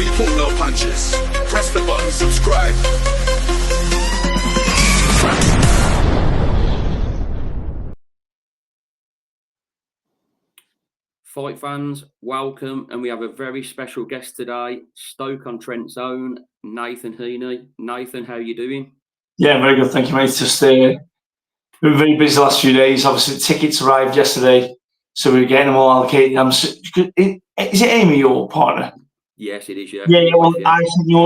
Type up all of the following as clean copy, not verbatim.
We pull no punches. Press the button, subscribe. Fight fans, welcome, and we have a very special guest today, Stoke-on-Trent's own Nathan Heaney. Nathan, how are you doing? Yeah, very good, thank you, mate. Just been very busy the last few days. Obviously, the tickets arrived yesterday, so we're getting them all allocated. Is it Amy, your partner? Yes, it is. Yeah. Yeah. Well,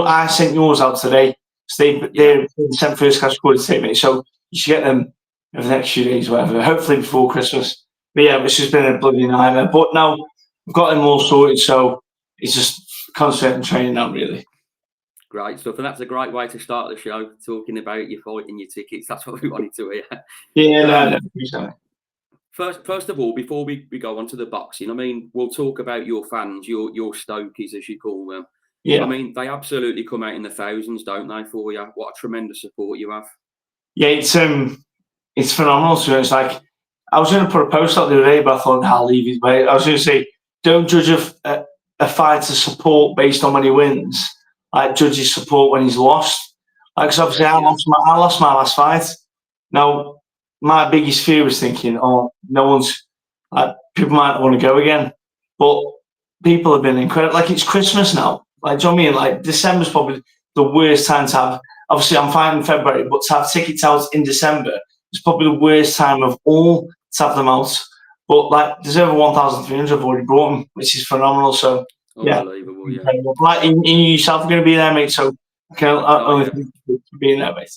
I sent yours out today. So they sent first class recorded statement, so you should get them over the next few days, whatever. Hopefully before Christmas. But yeah, it's just been a bloody nightmare. But now we've got them all sorted, so it's just concentrating on training now, really. Great stuff, and that's a great way to start the show, talking about your fight and your tickets. That's what we wanted to hear. Yeah, no. First of all, before we go on to the boxing, I mean, we'll talk about your fans, your Stokies, as you call them. Yeah. I mean, they absolutely come out in the thousands, don't they, for you? What a tremendous support you have. Yeah, it's phenomenal. So it's like, I was going to put a post out the other day, but I thought, I'll leave it. But I was going to say, don't judge a fighter's support based on when he wins. Like, judge his support when he's lost. Like, cause obviously, I lost my last fight. Now, my biggest fear was thinking, no one's, like, people might not want to go again. But people have been incredible. Like, it's Christmas now. Like, do you know what I mean? Like, December's probably the worst time to have. Obviously, I'm fighting in February, but to have tickets out in December is probably the worst time of all to have them out. But, like, there's over 1,300 I've already brought them, which is phenomenal. So, unbelievable, yeah. Like, you yourself are going to be there, mate. So, I can only think of being there, mate.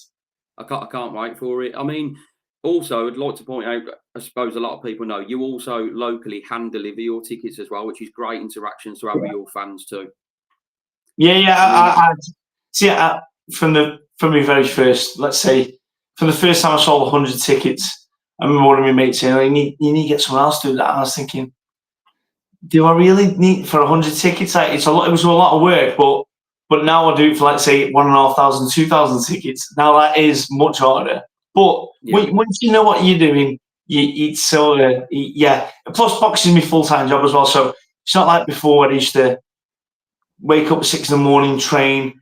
I can't wait for it. I mean, also, I'd like to point out, I suppose a lot of people know, you also locally hand deliver your tickets as well, which is great interactions to have with your fans too. Yeah. From my very first, let's say, from the first time I sold 100 tickets, I remember one of my mates saying, you need to get someone else to do that. And I was thinking, do I really need for 100 tickets? Like, it was a lot of work, but now I do it for, let's say, 1,500, 2,000 tickets. Now that is much harder. But once you know what you're doing, it's sort of, yeah. Plus, boxing is my full-time job as well. So it's not like before I used to wake up at 6 a.m, train,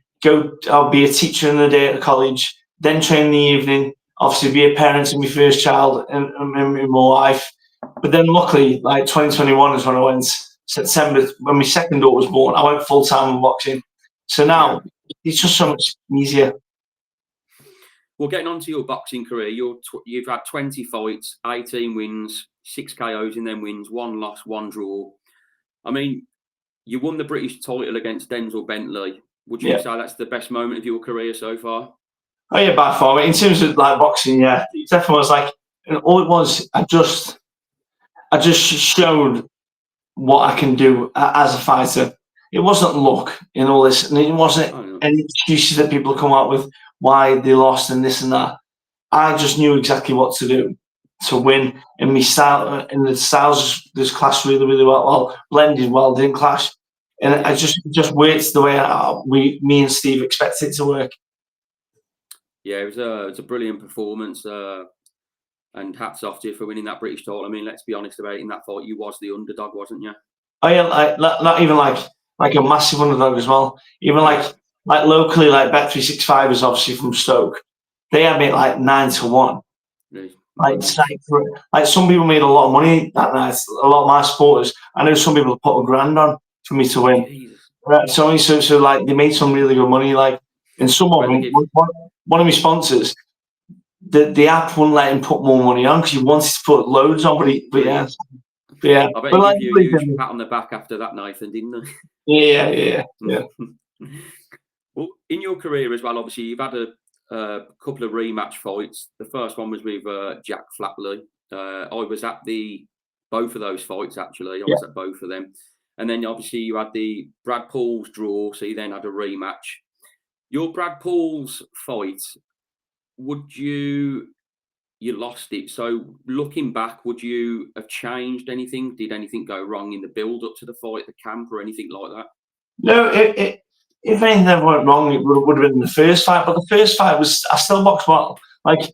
I'll be a teacher in the day at the college, then train in the evening, obviously be a parent of my first child and my wife. But then luckily, like 2021 is when I went, September, when my second daughter was born, I went full-time in boxing. So now it's just so much easier. Well, getting on to your boxing career, you've had 20 fights, 18 wins, 6 KOs in them wins, 1 loss, 1 draw. I mean, you won the British title against Denzel Bentley. Would you say that's the best moment of your career so far? Oh yeah, by far. In terms of like boxing, yeah, it definitely was like, all it was, I just showed what I can do as a fighter. It wasn't luck in all this, and it wasn't any excuses that people come out with why they lost and this and that. I just knew exactly what to do to win, and my style and the styles just clashed really, really well, blended well, didn't clash. And I just worked the way me and Steve expected it to work. Yeah, it was a brilliant performance, and hats off to you for winning that British title. I mean, let's be honest about it, in that fight, you was the underdog, wasn't you? Oh yeah, not even like a massive underdog as well. Even like locally, like Bet365 is obviously from Stoke. They had me like 9-1. Really? Like some people made a lot of money that night. A lot of my supporters. I know some people put $1,000 on for me to win. Right, so like they made some really good money. Like, and some of them, one of my sponsors, the app wouldn't let him put more money on because he wanted to put loads on, but yeah. I bet he gave you a huge pat on the back after that, Nathan, didn't he? Yeah. Well, in your career as well, obviously you've had a couple of rematch fights. The first one was with Jack Flatley. I was at both of those fights actually. I was at both of them, and then obviously you had the Brad Pauls draw, so you then had a rematch. Your Brad Pauls fight, you lost it. So looking back, would you have changed anything? Did anything go wrong in the build up to the fight, the camp, or anything like that? No, if anything ever went wrong, it would have been the first fight. But the first fight I still boxed well. Like,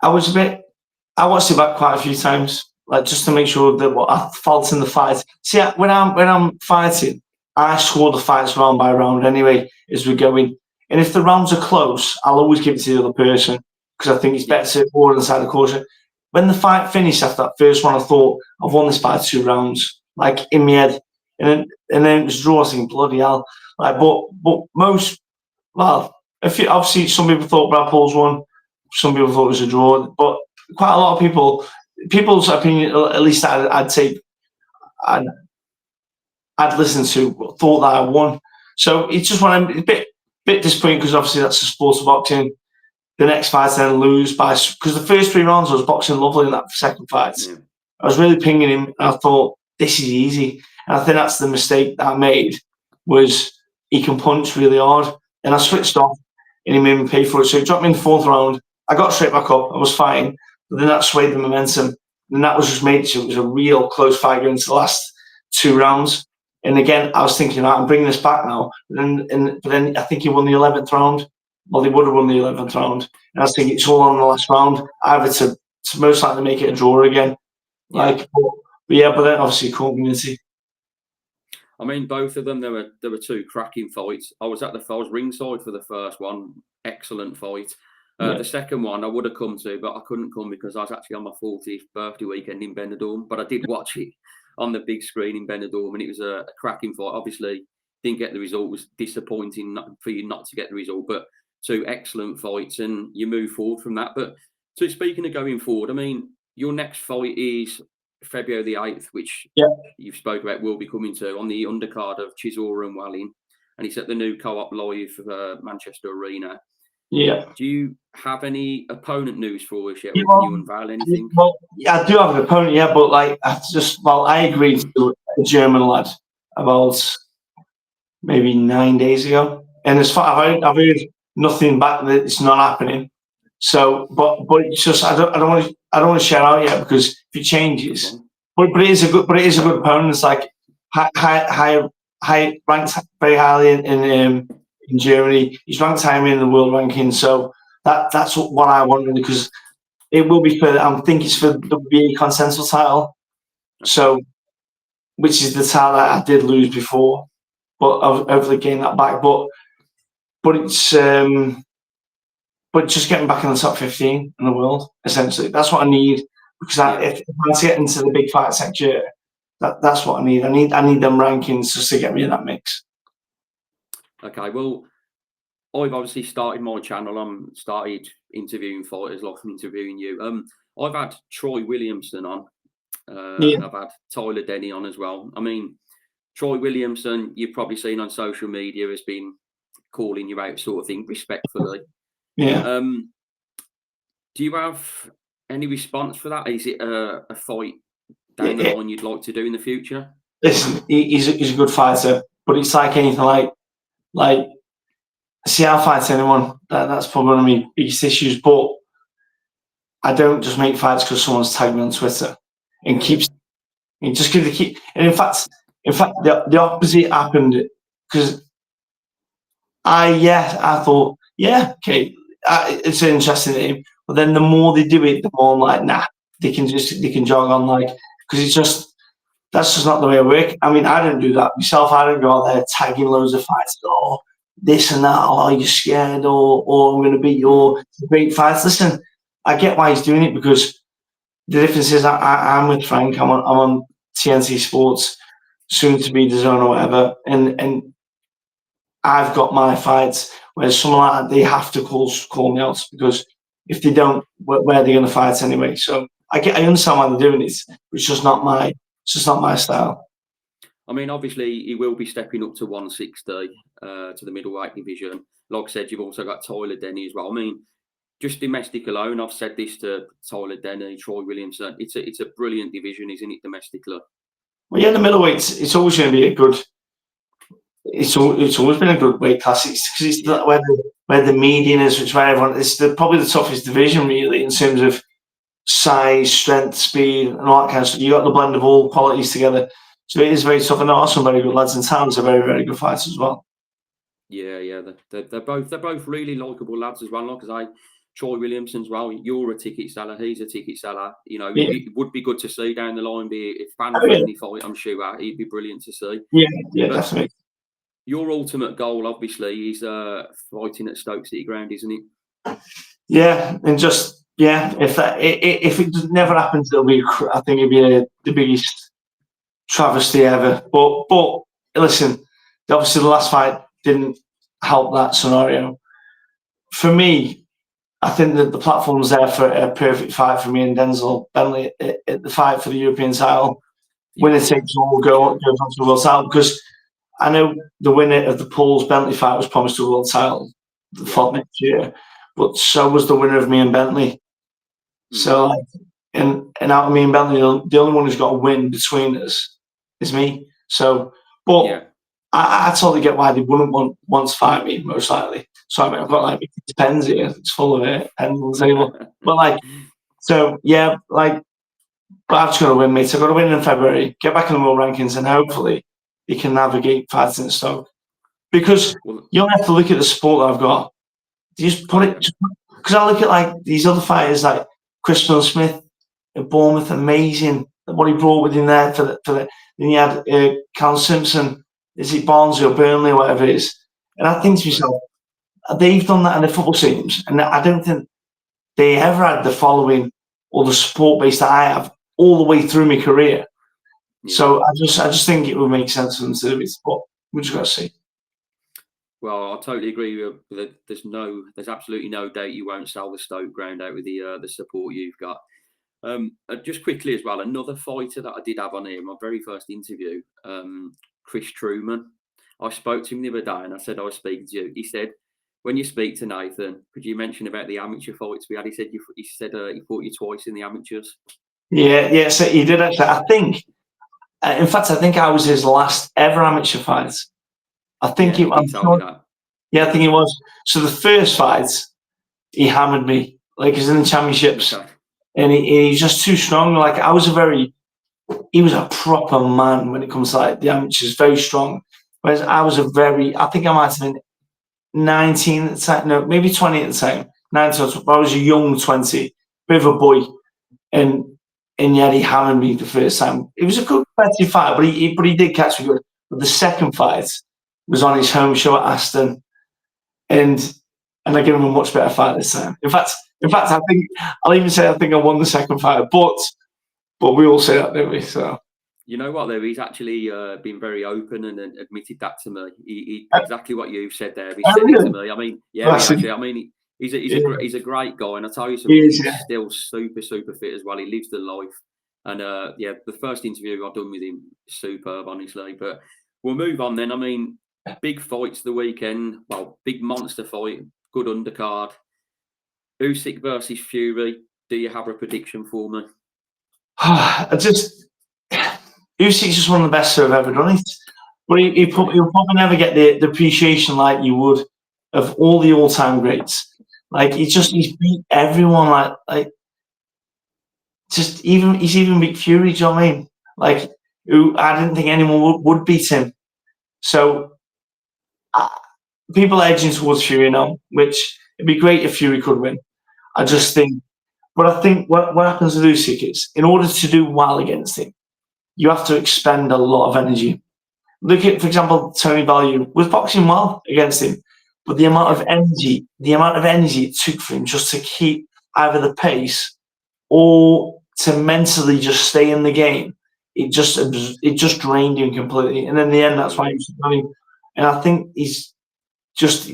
I watched it back quite a few times, like just to make sure that what I felt in the fight. See, when I'm fighting, I score the fights round by round anyway as we're going. And if the rounds are close, I'll always give it to the other person because I think it's better to order inside the caution. When the fight finished after that first one, I thought, I've won this by 2 rounds, like in my head. And then it was draw, I was thinking, bloody hell. Like, but most, well, obviously some people thought Brad Paul's won, some people thought it was a draw, but quite a lot of people's opinion, at least I'd listen to, thought that I won. So it's just one a bit disappointing because obviously that's the sport of boxing. The next fight then lose by, because the first 3 rounds I was boxing lovely in that second fight. Yeah. I was really pinging him, and I thought this is easy. And I think that's the mistake that I made, was he can punch really hard, and I switched off, and he made me pay for it. So he dropped me in the 4th round. I got straight back up. I was fine, but then that swayed the momentum, and that was just made it. It was a real close fight going into the last 2 rounds. And again, I was thinking, I'm bringing this back now. But then I think he won the 11th round. Well, they would have won the 11th round. And I was thinking it's all on the last round, either to most likely make it a draw again. But then obviously community. I mean, both of them, there were 2 cracking fights. I was ringside for the first one, excellent fight. The second one I would have come to, but I couldn't come because I was actually on my 40th birthday weekend in Benidorm. But I did watch it on the big screen in Benidorm, and it was a cracking fight. Obviously, didn't get the result. It was disappointing for you not to get the result, but 2 excellent fights, and you move forward from that. But so speaking of going forward, I mean, your next fight is February the 8th, which you've spoke about, will be coming to on the undercard of Chisora and Wallin, and it's at the new Co-op Live Manchester Arena. Yeah. Do you have any opponent news for us yet? Can you unveil anything? Well, I do have an opponent, but like I agreed to a German lad about maybe 9 days ago, and as far I've heard nothing back that it's not happening. So, but it's just I don't want to share out yet because if it changes, but it is a good opponent. It's like high ranked very highly in Germany. He's ranked higher in the world ranking. So that's what I want really, because it will be I think it's for the WBA Continental title. So, which is the title that I did lose before, but I've hopefully gained that back. But it's just getting back in the top 15 in the world, essentially. That's what I need, because if I want to get into the big fights next year, that's what I need. I need them rankings just to get me in that mix. Okay, well, I've obviously started my channel. Started interviewing fighters like I'm interviewing you. I've had Troy Williamson on. I've had Tyler Denny on as well. I mean, Troy Williamson, you've probably seen on social media, has been calling you out sort of thing, respectfully. Yeah. Do you have any response for that? Is it a fight down the line you'd like to do in the future? Listen, he's a good fighter, but it's like anything, like see, I'll fight anyone. That's probably one of my biggest issues. But I don't just make fights because someone's tagged me on Twitter and keep. And in fact, the opposite happened, because I thought, okay, it's an interesting name. But then the more they do it, the more I'm like, nah, they can jog on, like, because that's just not the way I work. I mean, I don't do that myself. I don't go out there tagging loads of fights, or this and that, or you're scared, or I'm going to beat you, great fights. Listen, I get why he's doing it, because the difference is I'm with Frank. I'm on TNT Sports, soon to be DAZN or whatever, and I've got my fights. Whereas someone like that, they have to call me out, because if they don't, where are they going to fight anyway? So I understand why they're doing it. It's just not my style. I mean, obviously, he will be stepping up to 160 to the middleweight division. Like I said, you've also got Tyler Denny as well. I mean, just domestic alone, I've said this to Tyler Denny, Troy Williamson. It's a brilliant division, isn't it, domestically? Well, yeah, the middleweight, it's always going to be a good. It's always been a good weight class. It's where the median is, which where everyone. It's probably the toughest division, really, in terms of size, strength, speed, and all that kind of stuff. You got the blend of all qualities together. So it is very tough, and there are some very good lads in town. So very, very good fighters as well. Yeah, they're both really likeable lads as well. Because Troy Williamson as well. You're a ticket seller. He's a ticket seller. You know, it would be good to see down the line. Be a fan friendly fight. I'm sure he'd be brilliant to see. Yeah, definitely. Your ultimate goal, obviously, is fighting at Stoke City Ground, isn't it? Yeah, and just if it never happens, I think it'll be the biggest travesty ever. But listen, obviously the last fight didn't help that scenario. For me, I think that the platform's there for a perfect fight for me and Denzel Bentley at the fight for the European title. Winner takes all, go on to the world title, because I know the winner of the Paul's Bentley fight was promised a world title the fall next year, but so was the winner of me and Bentley. So, and out of me and Bentley, the only one who's got a win between us is me. So, but I totally get why they wouldn't want to fight me, most likely. So I mean, I've got like pens here, it's full of it, and but like, so yeah, like, but I've just got to win, mate. I've got to win in February, get back in the world rankings, and hopefully he can navigate fighting at Stoke. Because you don't have to look at the sport that I've got. You just put it, because I look at like these other fighters like Chris Smith at Bournemouth, amazing what he brought with him there for the. Then you had Cal Simpson, is it Barnsley or Burnley or whatever it is, and I think to myself, they've done that in the football teams, and I don't think they ever had the following or the support base that I have all the way through my career. Yeah. So I just think it would make sense for them to do it, but we just got to see. Well, I totally agree with you. There's absolutely no doubt you won't sell the Stoke Ground out with the support you've got. Just quickly as well, another fighter that I did have on here, my very first interview, Chris Truman. I spoke to him the other day and I said, I was speaking to you. He said, when you speak to Nathan, could you mention about the amateur fights we had? He said he fought you twice in the amateurs. Yeah, so he did actually. I think, in fact, I think I was his last ever amateur fight. I think I think it was. So the first fight, he hammered me, like he's in the championships, and he was just too strong. Like he was a proper man when it comes to like the amateurs, very strong. Whereas I think I might have been 19 at the time, no, maybe 20 at the time. 19, I was a young 20, bit of a boy, and yet he hammered me the first time. It was a good competitive fight, but he did catch me good. But the second fight was on his home show at Aston, and I gave him a much better fight this time. In fact, I think I'll even say I think I won the second fight, but we all say that, don't we? So you know what, though, he's actually been very open and admitted that to me. He exactly what you've said there. He said it to me. I mean, he's a great guy, and I tell you something, he's still super fit as well. He lives the life, and the first interview I've done with him, superb, honestly. But we'll move on then. I mean, big fights the weekend. Well, big monster fight, good undercard. Usyk versus Fury. Do you have a prediction for me? Usyk's just one of the best who have ever done it. But he'll probably never get the appreciation like you would of all the all-time greats. Like he's beat everyone. He's even beat Fury. Do you know what I mean? Like who I didn't think anyone would beat him. So people are edging towards Fury now, which it'd be great if Fury could win. I think what happens with Usyk is, in order to do well against him, you have to expend a lot of energy. Look at, for example, Tony Bellew was boxing well against him, but the amount of energy it took for him just to keep either the pace or to mentally just stay in the game, it just drained him completely. And in the end, that's why he was winning. And I think he's just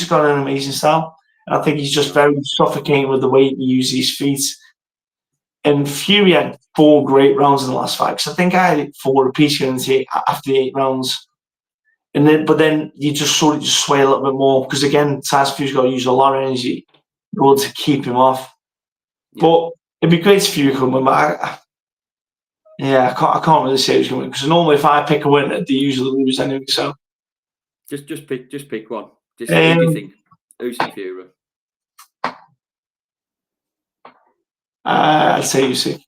got an amazing style. And I think he's just very suffocating with the way he uses his feet. And Fury had 4 great rounds in the last fight. Because I think I had 4 apiece after the 8 rounds. But then you just saw it just sway a little bit more. Because again, Tyson Fury's got to use a lot of energy in order to keep him off. Yeah. But it'd be great if Fury could win. But I can't really say who's going to win. Because normally if I pick a winner, they usually lose anyway. So just pick one. Who do you think? Usyk, Fury? I'd say Usyk.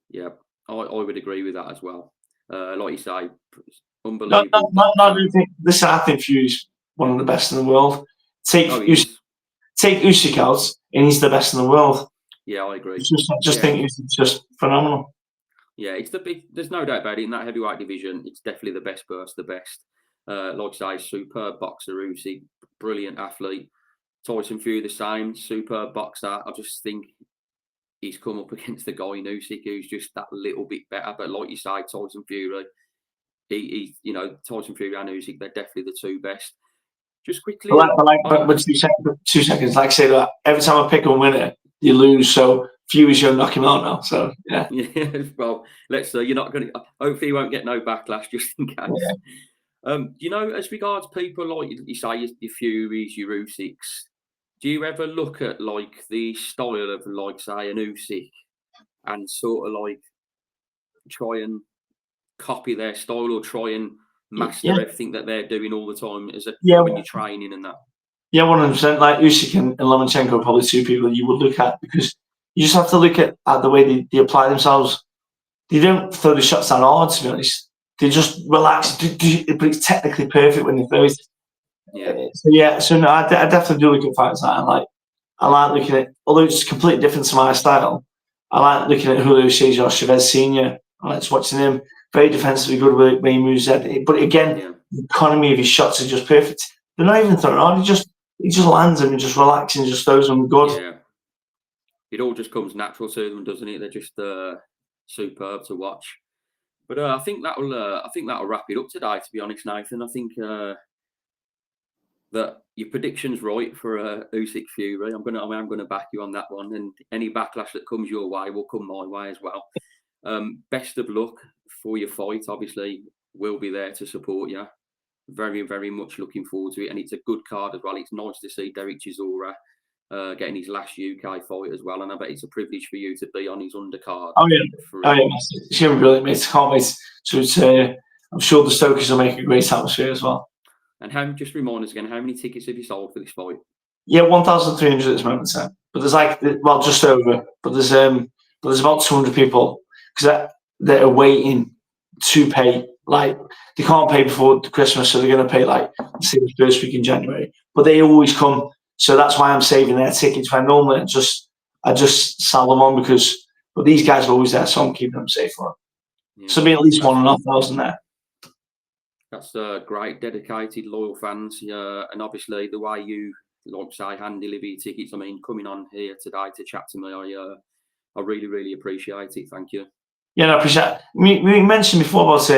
Yeah, I would agree with that as well. Like you say, unbelievable. Listen, I think Fury's one of the best in the world. Take Usyk out, and he's the best in the world. Yeah, I agree. Think Usyk's just phenomenal. Yeah, there's no doubt about it. In that heavyweight division, it's definitely the best versus the best. Like I say, superb boxer, Usyk, brilliant athlete. Tyson Fury the same, superb boxer. I just think he's come up against the guy in Usyk who's just that little bit better. But like you say, Tyson Fury, Tyson Fury and Usyk, they're definitely the two best. Just quickly, but 2 seconds. Like I say, that every time I pick a winner, you lose. So Fury's going to knock him out now. So yeah. Yeah. Well, let's say you're not going to. Hopefully, you won't get no backlash, just in case. Yeah. As regards people like you say, your Furies, your Usyks, do you ever look at like the style of like say an Usyk and sort of like try and copy their style or try and master everything that they're doing all the time when you're training and that? Yeah, 100%. Like Usyk and Lomachenko are probably two people you would look at, because you just have to look at the way they apply themselves. They don't throw the shots that hard, to be honest. They just relax, but it's technically perfect when they throw it. So no, I definitely do look at fights like that. I like looking at, although it's completely different to my style, I like looking at Julio Cesar or Chavez Sr. I like watching him. Very defensively good when he moves that. But again, the economy of his shots are just perfect. They're not even throwing hard. He just lands them and just relaxing, and just throws them good. Yeah. It all just comes natural to them, doesn't it? They're just superb to watch. But I think that'll wrap it up today. To be honest, Nathan, I think that your prediction's right for Usyk Fury. I'm gonna back you on that one, and any backlash that comes your way will come my way as well. Best of luck for your fight. Obviously, we'll be there to support you. Very, very much looking forward to it, and it's a good card as well. It's nice to see Derek Chisora getting his last UK fight as well, and I bet it's a privilege for you to be on his undercard. Oh yeah, it's gonna be brilliant, mate. Can't wait. So I'm sure the Stokers will make a great atmosphere as well. And just remind us again, how many tickets have you sold for this fight? Yeah, 1,300 at this moment in time. But there's just over. But there's about 200 people because they're waiting to pay. Like, they can't pay before Christmas, so they're going to pay say the first week in January. But they always come, so that's why I'm saving their tickets. When normally I just sell them on but these guys are always there, so I'm keeping them safe for them. Yeah, so be at least 1,500 there. That's great, dedicated, loyal fans. And obviously the way you, like say, hand deliver your tickets. I mean, coming on here today to chat to me, I really, really appreciate it. Thank you. Yeah, I appreciate it. We mentioned before about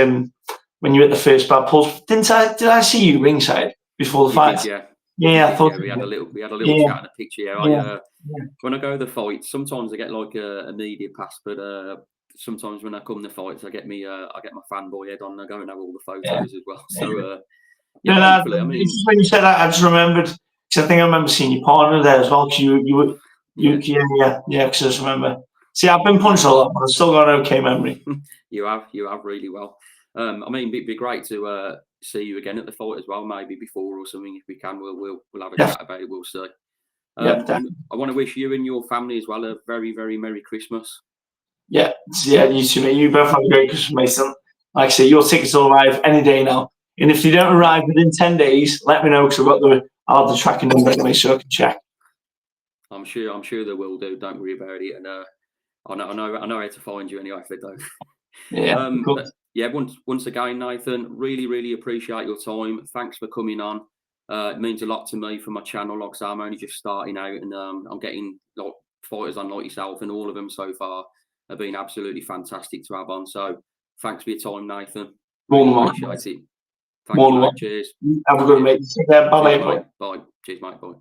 when you were at the first bad pulse. Did I see you ringside before the fight? Yeah, I thought we had a little chat and a picture. Yeah, when I go to the fight, sometimes I get like a media pass, but sometimes when I come to the fights, I get my fanboy head on. I go and have all the photos as well. So when you said that, I just remembered, because I think I remember seeing your partner there as well. Because you because I just remember. See, I've been punched a lot, but I've still got an okay memory. You have really well. It'd be great to see you again at the fight as well, maybe before or something. If we can, we'll have a chat about it. We'll see. I want to wish you and your family as well a very, very Merry Christmas. Yeah, you too, mate. You both have a great Christmas, Mason. Like I say, your tickets will arrive any day now. And if you don't arrive within 10 days, let me know, because I'll have the tracking number anyway, so I can check. I'm sure they will do. Don't worry about it. And I know how to find you anyway if they don't. Yeah. Cool. Once again, Nathan, really, really appreciate your time. Thanks for coming on. It means a lot to me for my channel. Like I say, I'm only just starting out, and I'm getting fighters on like yourself, and all of them so far have been absolutely fantastic to have on. So thanks for your time, Nathan. Really appreciate it. Thank you, mate. Cheers. Have a good mate. Bye. Bye. Cheers, mate. Bye.